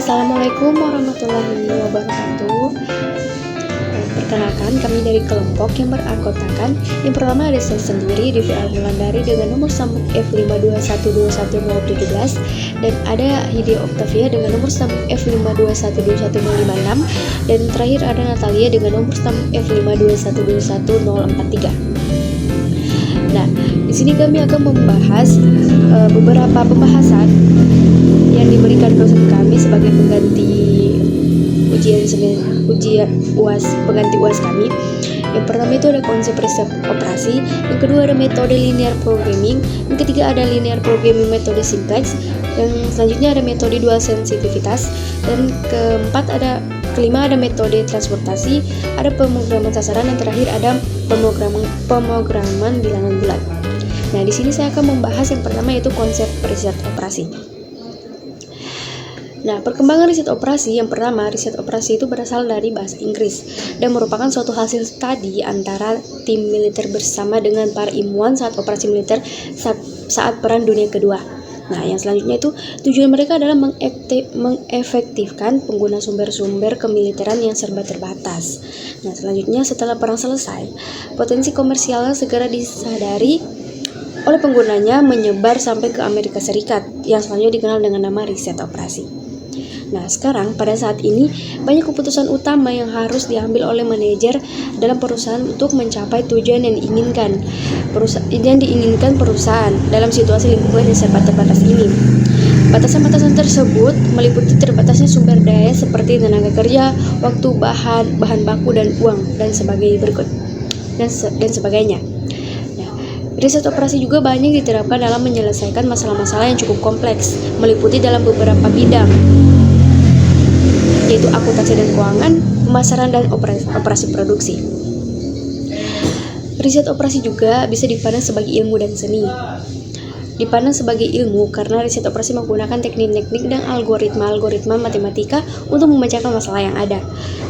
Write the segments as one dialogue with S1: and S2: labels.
S1: Assalamualaikum warahmatullahi wabarakatuh. Perkenalkan, kami dari kelompok yang beranggotakan. Yang pertama ada saya sendiri, Divi Wulandari dengan nomor sambung F521210017, dan ada Hidayah Oktavia dengan nomor sambung F5212156, dan terakhir ada Natalia dengan nomor sambung F521211043. Nah, di sini kami akan membahas beberapa pembahasan yang diberikan dosen kami sebagai pengganti ujian UAS, pengganti UAS kami. Yang pertama itu ada konsep riset operasi, yang kedua ada metode linear programming, yang ketiga ada linear programming metode simplex, yang selanjutnya ada metode dual sensitivitas, dan kelima ada metode transportasi, ada pemrograman sasaran, dan terakhir ada pemrograman bilangan bulat. Nah, di sini saya akan membahas yang pertama yaitu konsep riset operasi. Nah, perkembangan riset operasi, yang pertama, riset operasi itu berasal dari bahasa Inggris dan merupakan suatu hasil studi antara tim militer bersama dengan para ilmuwan saat operasi militer saat Perang Dunia Kedua. Nah, yang selanjutnya itu tujuan mereka adalah mengefektifkan pengguna sumber-sumber kemiliteran yang serba terbatas. Nah, selanjutnya setelah perang selesai, potensi komersialnya segera disadari oleh penggunanya menyebar sampai ke Amerika Serikat, yang selanjutnya dikenal dengan nama riset operasi. Nah, sekarang pada saat ini banyak keputusan utama yang harus diambil oleh manajer dalam perusahaan untuk mencapai tujuan yang diinginkan perusahaan dalam situasi lingkungan yang serba terbatas ini. Batasan-batasan tersebut meliputi terbatasnya sumber daya seperti tenaga kerja, waktu, bahan baku, dan uang, dan sebagainya. Nah, riset operasi juga banyak diterapkan dalam menyelesaikan masalah-masalah yang cukup kompleks, meliputi dalam beberapa bidang, yaitu akuntansi dan keuangan, pemasaran, dan operasi produksi. Riset operasi juga bisa dipandang sebagai ilmu dan seni. Dipandang sebagai ilmu karena riset operasi menggunakan teknik-teknik dan algoritma matematika untuk memecahkan masalah yang ada.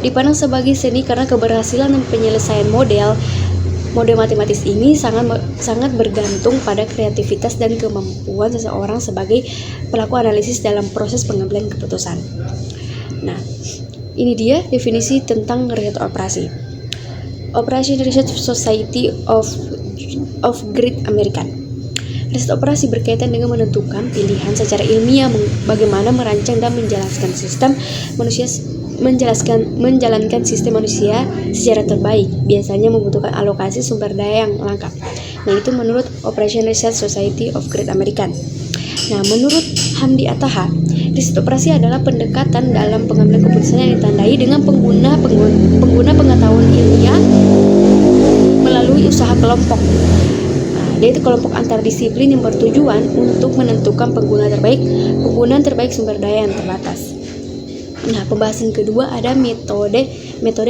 S1: Dipandang sebagai seni karena keberhasilan dan penyelesaian model matematis ini sangat bergantung pada kreativitas dan kemampuan seseorang sebagai pelaku analisis dalam proses pengambilan keputusan. Nah, ini dia definisi tentang riset operasi. Operation Research Society of Great American. Riset operasi berkaitan dengan menentukan pilihan secara ilmiah bagaimana merancang dan menjalankan sistem manusia secara terbaik, biasanya membutuhkan alokasi sumber daya yang lengkap. Nah, itu menurut Operation Research Society of Great American. Nah, menurut Hamdi Attaha, riset operasi adalah pendekatan dalam pengambilan keputusan yang ditandai dengan pengguna pengetahuan ilmiah melalui usaha kelompok. Yaitu kelompok antardisiplin yang bertujuan untuk menentukan penggunaan terbaik sumber daya yang terbatas. Nah, pembahasan kedua ada metode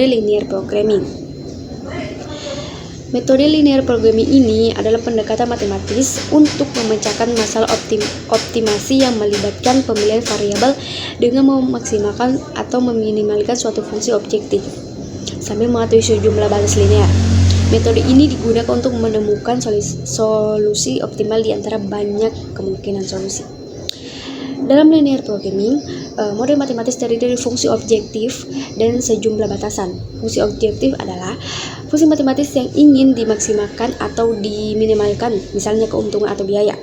S1: linear programming. Metode linear programming ini adalah pendekatan matematis untuk memecahkan masalah optimasi yang melibatkan pemilihan variabel dengan memaksimalkan atau meminimalkan suatu fungsi objektif sambil mengatur sejumlah batas linear. Metode ini digunakan untuk menemukan solusi optimal di antara banyak kemungkinan solusi. Dalam linear programming, model matematis terdiri dari fungsi objektif dan sejumlah batasan. Fungsi objektif adalah fungsi matematis yang ingin dimaksimalkan atau diminimalkan, misalnya keuntungan atau biaya.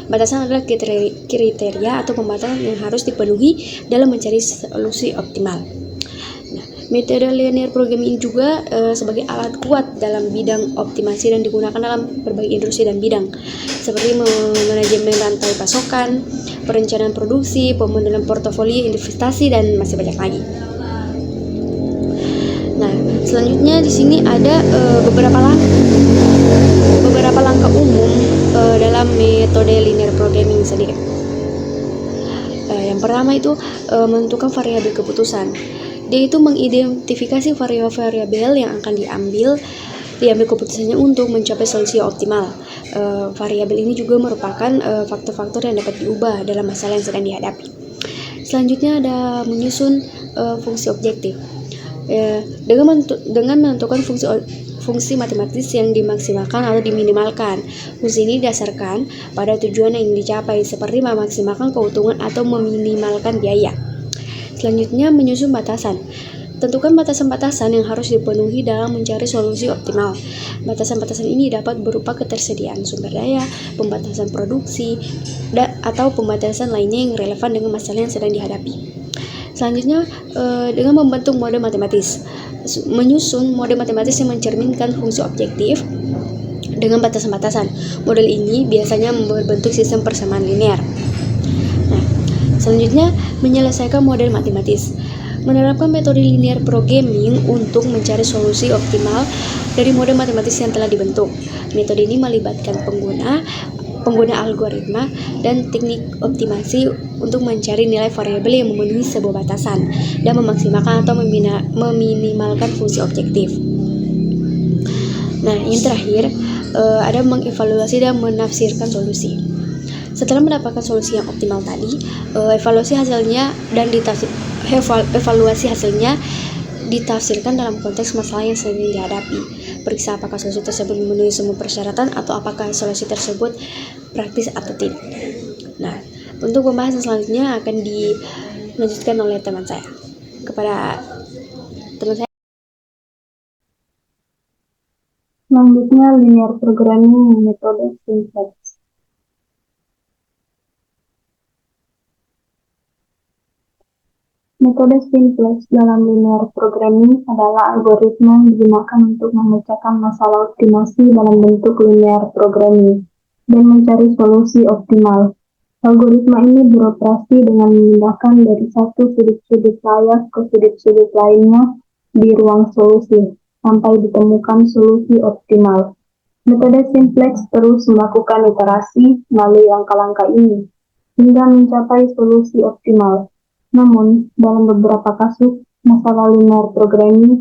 S1: Batasan adalah kriteria atau pembatasan yang harus dipenuhi dalam mencari solusi optimal. Metode linear programming juga sebagai alat kuat dalam bidang optimasi dan digunakan dalam berbagai industri dan bidang, seperti manajemen rantai pasokan, perencanaan produksi, pemodelan portofolio investasi, dan masih banyak lagi. Nah, selanjutnya di sini ada beberapa langkah umum dalam metode linear programming sendiri. Yang pertama itu menentukan variabel keputusan. Dia itu mengidentifikasi variabel yang akan diambil keputusannya untuk mencapai solusi yang optimal. Variabel ini juga merupakan faktor-faktor yang dapat diubah dalam masalah yang sedang dihadapi. Selanjutnya ada menyusun fungsi objektif. Dengan menentukan fungsi matematis yang dimaksimalkan atau diminimalkan. Fungsi ini didasarkan pada tujuan yang ingin dicapai, seperti memaksimalkan keuntungan atau meminimalkan biaya. Selanjutnya, menyusun batasan. Tentukan batasan-batasan yang harus dipenuhi dalam mencari solusi optimal. Batasan-batasan ini dapat berupa ketersediaan sumber daya, pembatasan produksi, atau pembatasan lainnya yang relevan dengan masalah yang sedang dihadapi. Selanjutnya, dengan membentuk mode matematis. Menyusun mode matematis yang mencerminkan fungsi objektif dengan batasan-batasan. Model ini biasanya berbentuk sistem persamaan linear. Nah, selanjutnya, menyelesaikan model matematis. Menerapkan metode linear programming untuk mencari solusi optimal dari mode matematis yang telah dibentuk. Metode ini melibatkan pengguna algoritma dan teknik optimasi untuk mencari nilai variabel yang memenuhi sebuah batasan dan memaksimalkan atau meminimalkan fungsi objektif. Nah, yang terakhir ada mengevaluasi dan menafsirkan solusi. Setelah mendapatkan solusi yang optimal tadi, evaluasi hasilnya ditafsirkan dalam konteks masalah yang sedang dihadapi. Periksa apakah solusi tersebut memenuhi semua persyaratan atau apakah solusi tersebut praktis atau tidak. Nah, untuk pembahasan selanjutnya akan dilanjutkan oleh teman saya. Kepada teman saya.
S2: Selanjutnya, linear programming metode simplex. Metode simplex dalam linear programming adalah algoritma yang digunakan untuk memecahkan masalah optimasi dalam bentuk linear programming dan mencari solusi optimal. Algoritma ini beroperasi dengan memindahkan dari satu sudut-sudut layar ke sudut-sudut lainnya di ruang solusi sampai ditemukan solusi optimal. Metode simplex terus melakukan iterasi melalui langkah-langkah ini hingga mencapai solusi optimal. Namun, dalam beberapa kasus, masalah linear programming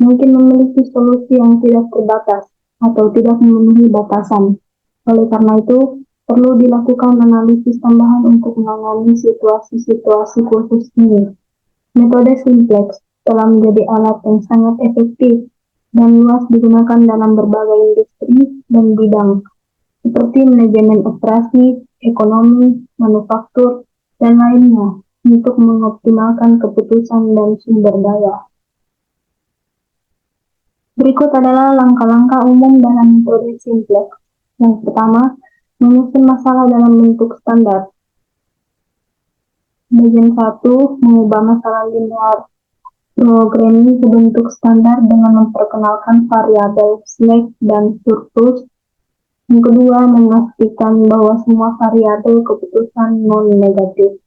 S2: mungkin memiliki solusi yang tidak terbatas atau tidak memenuhi batasan. Oleh karena itu, perlu dilakukan analisis tambahan untuk menangani situasi-situasi khusus ini. Metode simplex telah menjadi alat yang sangat efektif dan luas digunakan dalam berbagai industri dan bidang, seperti manajemen operasi, ekonomi, manufaktur, dan lainnya, untuk mengoptimalkan keputusan dan sumber daya. Berikut adalah langkah-langkah umum dalam metode simplex. Yang pertama, menyusun masalah dalam bentuk standar. Bagian 1, mengubah masalah linear programming ke bentuk standar dengan memperkenalkan variabel slack dan surplus. Yang kedua, memastikan bahwa semua variabel keputusan non-negatif.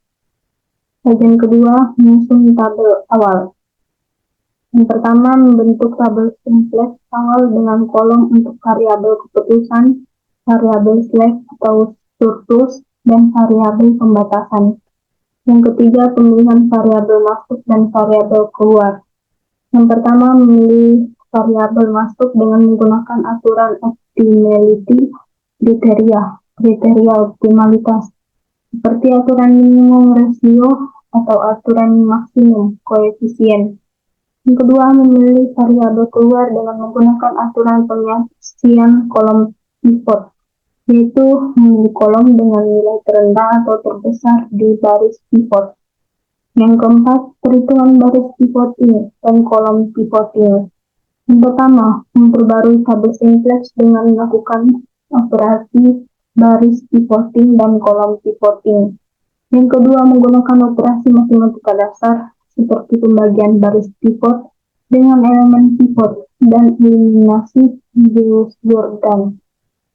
S2: Bagian kedua, menyusun tabel awal. Yang pertama, membentuk tabel simplex awal dengan kolom untuk variabel keputusan, variabel slack atau surplus, dan variabel pembatasan. Yang ketiga, pemilihan variabel masuk dan variabel keluar. Yang pertama, memilih variabel masuk dengan menggunakan aturan optimality kriteria optimalitas, seperti aturan minimum rasio atau aturan maksimum koefisien. Yang kedua, memilih variabel keluar dengan menggunakan aturan pengisian kolom pivot, yaitu memilih kolom dengan nilai terendah atau terbesar di baris pivot. Yang keempat, perhitungan baris pivoting dan kolom pivoting. Yang pertama, memperbarui tabel simplex dengan melakukan operasi baris pivoting dan kolom pivoting. Yang kedua, menggunakan operasi matematika dasar seperti pembagian baris pivot dengan elemen pivot dan eliminasi Gauss-Jordan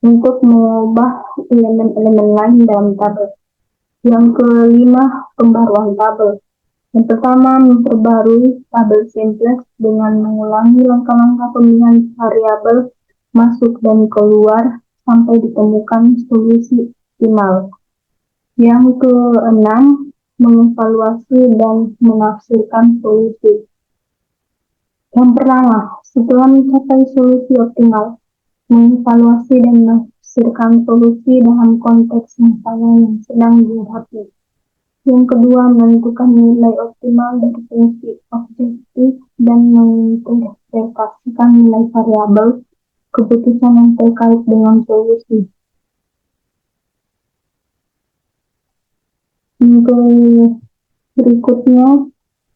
S2: untuk mengubah elemen-elemen lain dalam tabel. Yang kelima, pembaruan tabel. Yang pertama, memperbarui tabel simplex dengan mengulangi langkah-langkah pemilihan variabel masuk dan keluar sampai ditemukan solusi optimal. Yang keenam, mengevaluasi dan menafsirkan solusi. Yang pertama, setelah mencapai solusi optimal, mengevaluasi dan menafsirkan solusi dalam konteks masalah yang sedang dihadapi. Yang kedua, menentukan nilai optimal dari fungsi objektif dan menginterpretasikan nilai variabel keputusan yang terkait dengan solusi. Untuk berikutnya,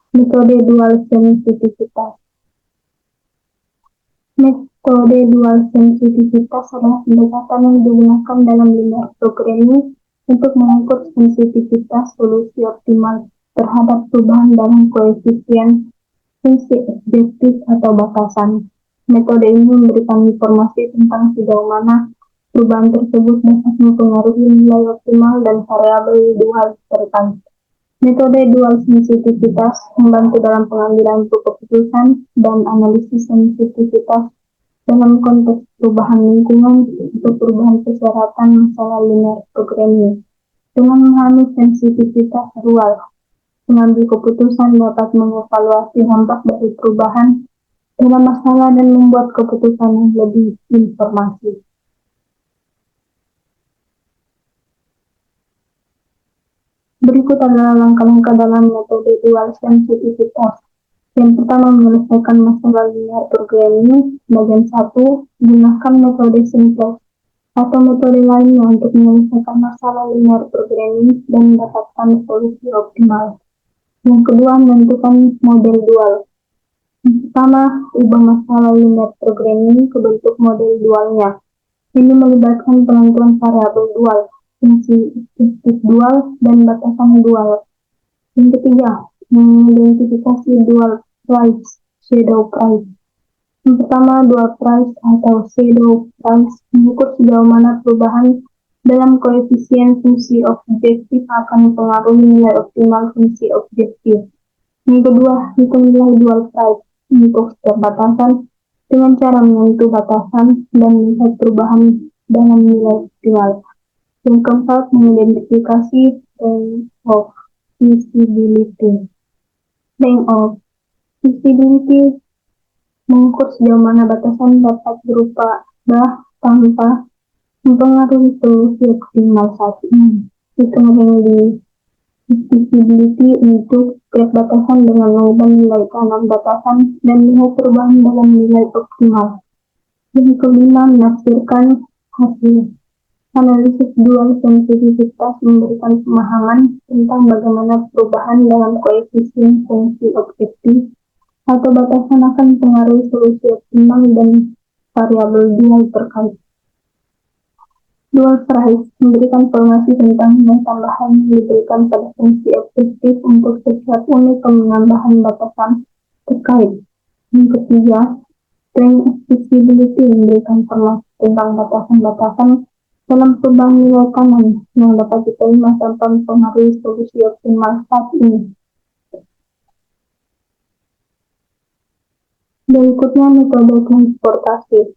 S2: Metode dual sensitivitas. Metode dual sensitivitas adalah pendekatan yang digunakan dalam linear programming untuk mengukur sensitivitas solusi optimal terhadap perubahan dalam koefisien fungsi objektif atau batasan. Metode ini memberikan informasi tentang sejauh mana perubahan tersebut dapat mempengaruhi nilai optimal dan variabel dual terkait. Metode dual sensitivitas membantu dalam pengambilan keputusan dan analisis sensitivitas dalam konteks perubahan lingkungan atau perubahan persyaratan masalah linear programming. Dengan memahami sensitivitas dual, pengambil keputusan dapat mengevaluasi dampak dari perubahan dalam masalah dan membuat keputusan yang lebih informasi. Berikut adalah langkah-langkah dalam metode dual sensitivitas. Yang pertama, menyelesaikan masalah linear programming. Bagian 1, gunakan metode simplex atau metode lainnya untuk menyelesaikan masalah linear programming dan mendapatkan solusi optimal. Yang kedua, menentukan model dual. Yang pertama, ubah masalah linear programming ke bentuk model dualnya. Ini melibatkan penentuan variabel dual, fungsi objektif dual, dan batasan dual. Yang ketiga, mengidentifikasi dual price, shadow price. Yang pertama, dual price atau shadow price mengukur sejauh mana perubahan dalam koefisien fungsi objektif akan mempengaruhi nilai optimal fungsi objektif. Yang kedua, hitung nilai dual price untuk setiap batasan dengan cara menyentuh batasan dan melihat perubahan dalam nilai optimal. Yang keempat, mengidentifikasi range of visibility. Range of visibility mengukur sejauh mana batasan dapat berubah tanpa mempengaruhi solusi optimal saat ini. Hitung range visibility untuk setiap batasan dengan mengubah nilai kanan batasan dan melihat perubahan dalam nilai optimal. Yang kelima, menafsirkan hasil. Analisis dual sensitivitas memberikan pemahaman tentang bagaimana perubahan dalam koefisien fungsi objektif atau batasan akan mempengaruhi solusi optimal dan variabel dual terkait. Dual price memberikan informasi tentang nilai tambahan yang diberikan pada fungsi objektif untuk setiap unit penambahan batasan terkait. Yang ketiga, range of visibility memberikan informasi tentang batasan-batasan dalam perubahan nilai kanan yang dapat diterima tanpa mempengaruhi solusi optimal saat ini. Berikutnya, metode transportasi.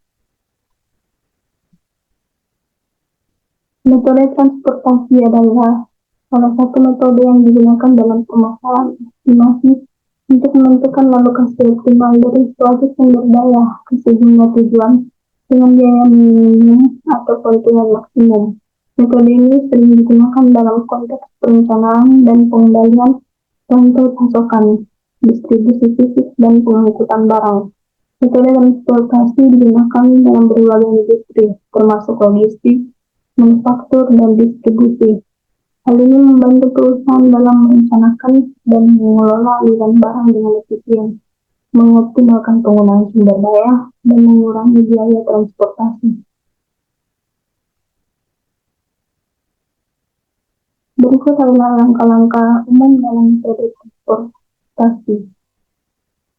S2: Metode transportasi adalah salah satu metode yang digunakan dalam pemasaran estimasi untuk menentukan alokasi optimal dari suatu sumber daya ke sejumlah tujuan dengan biaya minimum atau keuntungan maksimum. Metode ini sering digunakan dalam konteks perencanaan dan pengendalian rantai pasokan, distribusi fisik, dan pengangkutan barang. Metode transportasi digunakan dalam berbagai industri, termasuk logistik, manufaktur, dan distribusi. Hal ini membantu perusahaan dalam merencanakan dan mengelola aliran barang dengan efisien, mengoptimalkan penggunaan sumber daya, dan mengurangi biaya transportasi. Berikut adalah langkah-langkah umum dalam metode transportasi.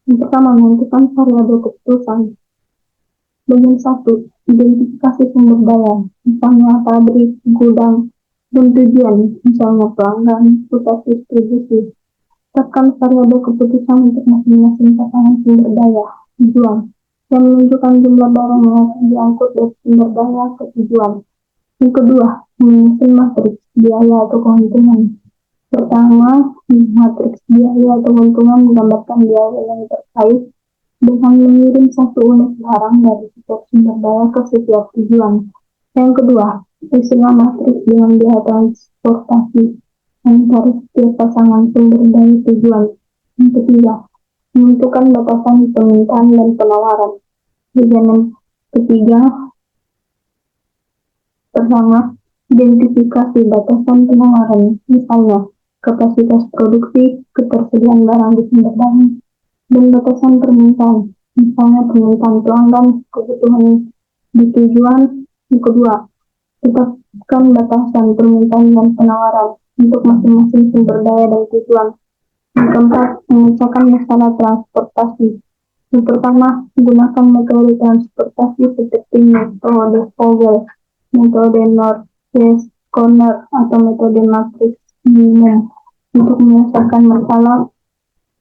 S2: Yang pertama, menentukan variabel keputusan. Bagian 1, identifikasi sumber daya, misalnya pabrik, gudang, dan tujuan, misalnya pelanggan, pusat distribusi. Tetapkan variabel keputusan untuk masing-masing pasangan sumber daya, tujuan, yang menunjukkan jumlah barang yang akan diangkut dari sumber daya ke tujuan. Yang kedua, menyusun matriks biaya atau keuntungan. Pertama, matriks biaya atau keuntungan menggambarkan biaya yang terkait dengan mengirim satu unit barang dari setiap sumber daya ke setiap tujuan. Yang kedua, susunlah matriks dengan biaya transportasi antara setiap pasangan sumber daya tujuan. Yang ketiga, menentukan batasan permintaan dan penawaran. Bagian ketiga, pertama, identifikasi batasan penawaran. Misalnya, kapasitas produksi, ketersediaan barang di sumber daya, dan batasan permintaan, misalnya permintaan pelanggan, kebutuhan di tujuan. Yang kedua, tetapkan batasan permintaan dan penawaran untuk masing-masing sumber daya dan tujuan. Yang keempat, memecahkan masalah transportasi. Yang pertama, gunakan metode transportasi seperti metode Vogel, metode North-West Corner, atau metode matriks minimum untuk menyelesaikan masalah.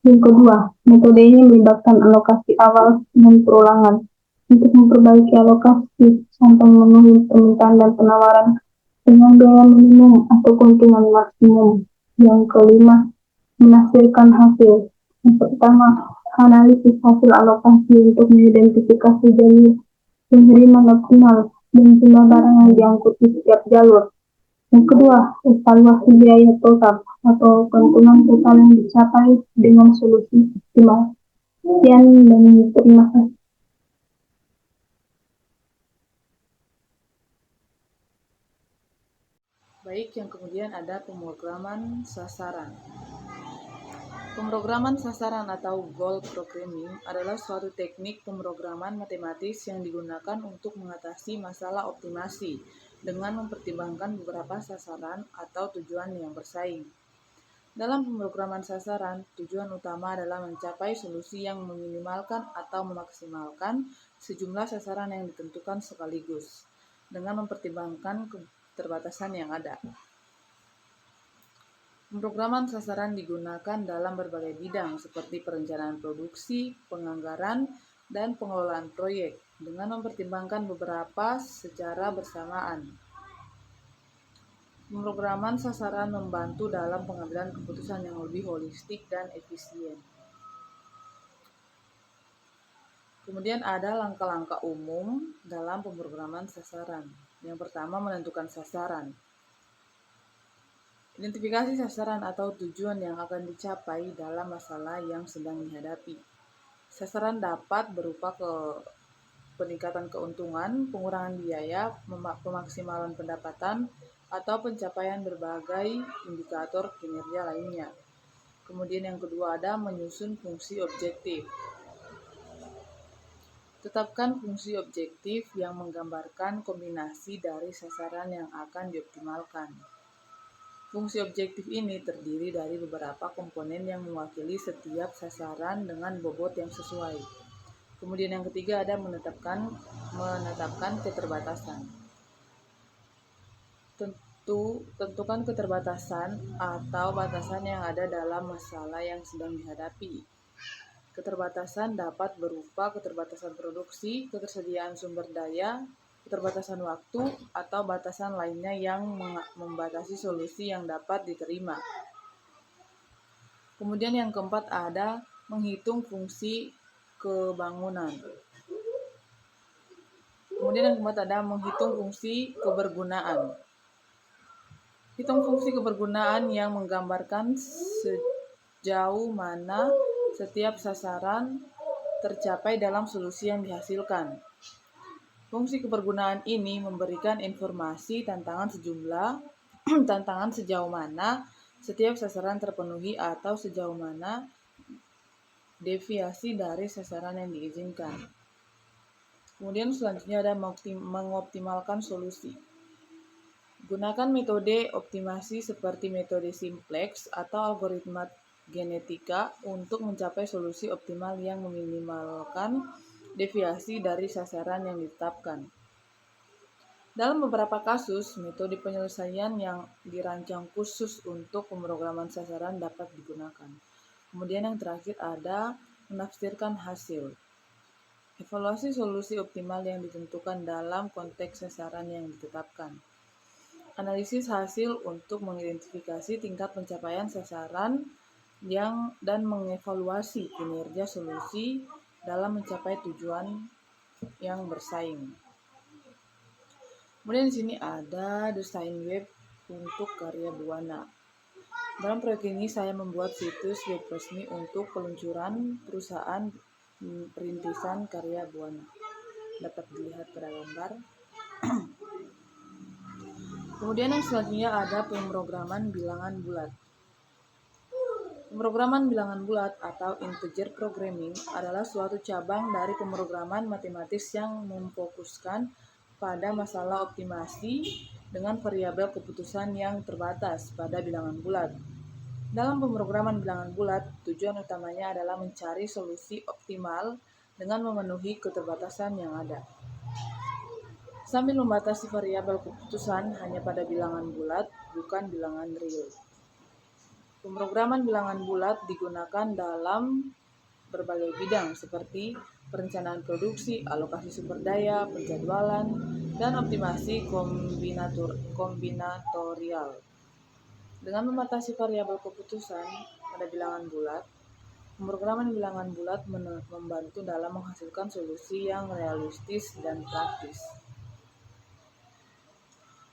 S2: Yang kedua, metode ini melibatkan alokasi awal dan perulangan untuk memperbaiki alokasi sampai memenuhi permintaan dan penawaran dengan biaya minimum atau keuntungan maksimum. Yang kelima, menafsirkan hasil. Yang pertama, analisis hasil alokasi untuk mengidentifikasi jalur pengiriman optimal dan jumlah barang yang diangkut di setiap jalur. Yang kedua, evaluasi biaya total atau keuntungan total yang dicapai dengan solusi optimal. Sekian dan terima kasih.
S3: Baik, yang kemudian ada pemrograman sasaran. Pemrograman sasaran atau goal programming adalah suatu teknik pemrograman matematis yang digunakan untuk mengatasi masalah optimasi dengan mempertimbangkan beberapa sasaran atau tujuan yang bersaing. Dalam pemrograman sasaran, tujuan utama adalah mencapai solusi yang meminimalkan atau memaksimalkan sejumlah sasaran yang ditentukan sekaligus dengan mempertimbangkan keterbatasan yang ada. Pemrograman sasaran digunakan dalam berbagai bidang seperti perencanaan produksi, penganggaran, dan pengelolaan proyek dengan mempertimbangkan beberapa secara bersamaan. Pemrograman sasaran membantu dalam pengambilan keputusan yang lebih holistik dan efisien. Kemudian ada langkah-langkah umum dalam pemrograman sasaran. Yang pertama, menentukan sasaran. Identifikasi sasaran atau tujuan yang akan dicapai dalam masalah yang sedang dihadapi. Sasaran dapat berupa peningkatan keuntungan, pengurangan biaya, pemaksimalan pendapatan, atau pencapaian berbagai indikator kinerja lainnya. Kemudian yang kedua ada menyusun fungsi objektif. Tetapkan fungsi objektif yang menggambarkan kombinasi dari sasaran yang akan dioptimalkan. Fungsi objektif ini terdiri dari beberapa komponen yang mewakili setiap sasaran dengan bobot yang sesuai. Kemudian yang ketiga ada menetapkan keterbatasan. Tentukan keterbatasan atau batasan yang ada dalam masalah yang sedang dihadapi. Keterbatasan dapat berupa keterbatasan produksi, ketersediaan sumber daya, keterbatasan waktu, atau batasan lainnya yang membatasi solusi yang dapat diterima. Kemudian yang keempat ada menghitung fungsi kebangunan. Kemudian yang keempat ada menghitung fungsi kebergunaan. Hitung fungsi kebergunaan yang menggambarkan sejauh mana setiap sasaran tercapai dalam solusi yang dihasilkan. Fungsi kebergunaan ini memberikan informasi tantangan sejauh mana setiap sasaran terpenuhi atau sejauh mana deviasi dari sasaran yang diizinkan. Kemudian selanjutnya ada mengoptimalkan solusi. Gunakan metode optimasi seperti metode simplex atau algoritma genetika untuk mencapai solusi optimal yang meminimalkan deviasi dari sasaran yang ditetapkan. Dalam beberapa kasus, metode penyelesaian yang dirancang khusus untuk pemrograman sasaran dapat digunakan. Kemudian yang terakhir ada menafsirkan hasil. Evaluasi solusi optimal yang ditentukan dalam konteks sasaran yang ditetapkan. Analisis hasil untuk mengidentifikasi tingkat pencapaian sasaran dan mengevaluasi kinerja solusi dalam mencapai tujuan yang bersaing. Kemudian di sini ada desain web untuk karya Buana. Dalam proyek ini saya membuat situs web resmi untuk peluncuran perusahaan perintisan karya Buana. Dapat dilihat pada gambar. Kemudian yang selanjutnya ada pemrograman bilangan bulat. Pemrograman bilangan bulat atau integer programming adalah suatu cabang dari pemrograman matematis yang memfokuskan pada masalah optimasi dengan variabel keputusan yang terbatas pada bilangan bulat. Dalam pemrograman bilangan bulat, tujuan utamanya adalah mencari solusi optimal dengan memenuhi keterbatasan yang ada, sambil membatasi variabel keputusan hanya pada bilangan bulat, bukan bilangan real. Pemrograman bilangan bulat digunakan dalam berbagai bidang seperti perencanaan produksi, alokasi sumber daya, penjadwalan, dan optimasi kombinatorial. Dengan membatasi variabel keputusan pada bilangan bulat, pemrograman bilangan bulat membantu dalam menghasilkan solusi yang realistis dan praktis.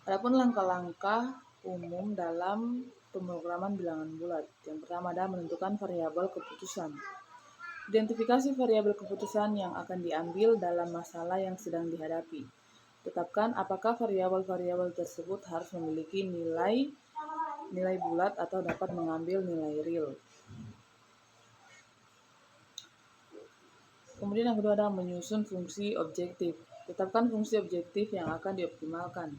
S3: Adapun langkah-langkah umum dalam pemrograman bilangan bulat. Yang pertama adalah menentukan variabel keputusan. Identifikasi variabel keputusan yang akan diambil dalam masalah yang sedang dihadapi. Tetapkan apakah variabel-variabel tersebut harus memiliki nilai bulat atau dapat mengambil nilai real. Kemudian yang kedua adalah menyusun fungsi objektif. Tetapkan fungsi objektif yang akan dioptimalkan.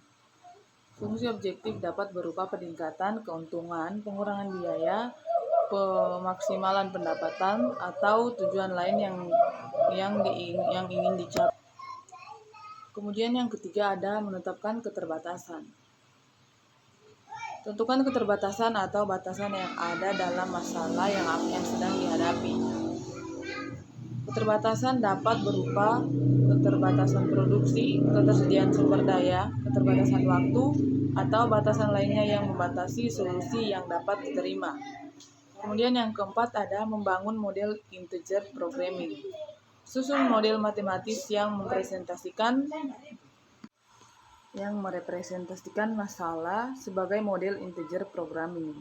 S3: Fungsi objektif dapat berupa peningkatan keuntungan, pengurangan biaya, pemaksimalan pendapatan, atau tujuan lain yang ingin dicapai. Kemudian yang ketiga ada menetapkan keterbatasan. Tentukan keterbatasan atau batasan yang ada dalam masalah yang sedang dihadapi. Keterbatasan dapat berupa keterbatasan produksi, ketersediaan sumber daya, keterbatasan waktu, atau batasan lainnya yang membatasi solusi yang dapat diterima. Kemudian yang keempat ada membangun model integer programming. Susun model matematis yang merepresentasikan masalah sebagai model integer programming.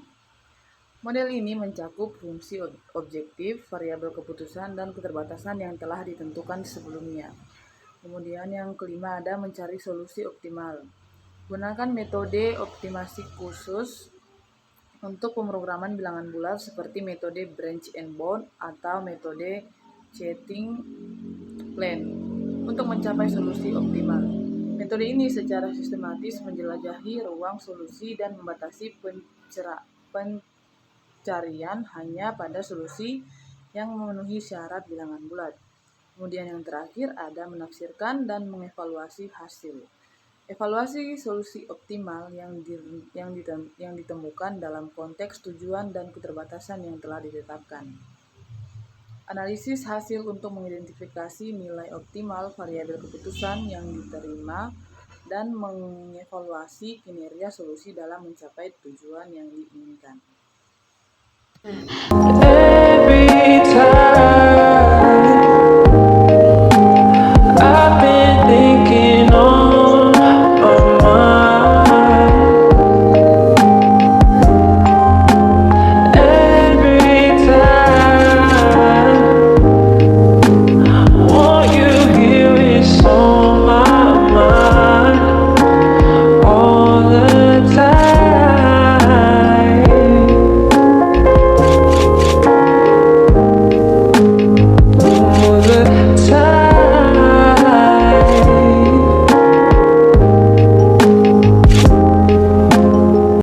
S3: Model ini mencakup fungsi objektif, variabel keputusan, dan keterbatasan yang telah ditentukan sebelumnya. Kemudian yang kelima ada mencari solusi optimal. Gunakan metode optimasi khusus untuk pemrograman bilangan bulat seperti metode branch and bound atau metode Chaitin plan untuk mencapai solusi optimal. Metode ini secara sistematis menjelajahi ruang solusi dan membatasi pencarian hanya pada solusi yang memenuhi syarat bilangan bulat. Kemudian yang terakhir ada menafsirkan dan mengevaluasi hasil. Evaluasi solusi optimal yang ditemukan dalam konteks tujuan dan keterbatasan yang telah ditetapkan. Analisis hasil untuk mengidentifikasi nilai optimal variabel keputusan yang diterima dan mengevaluasi kinerja solusi dalam mencapai tujuan yang diinginkan.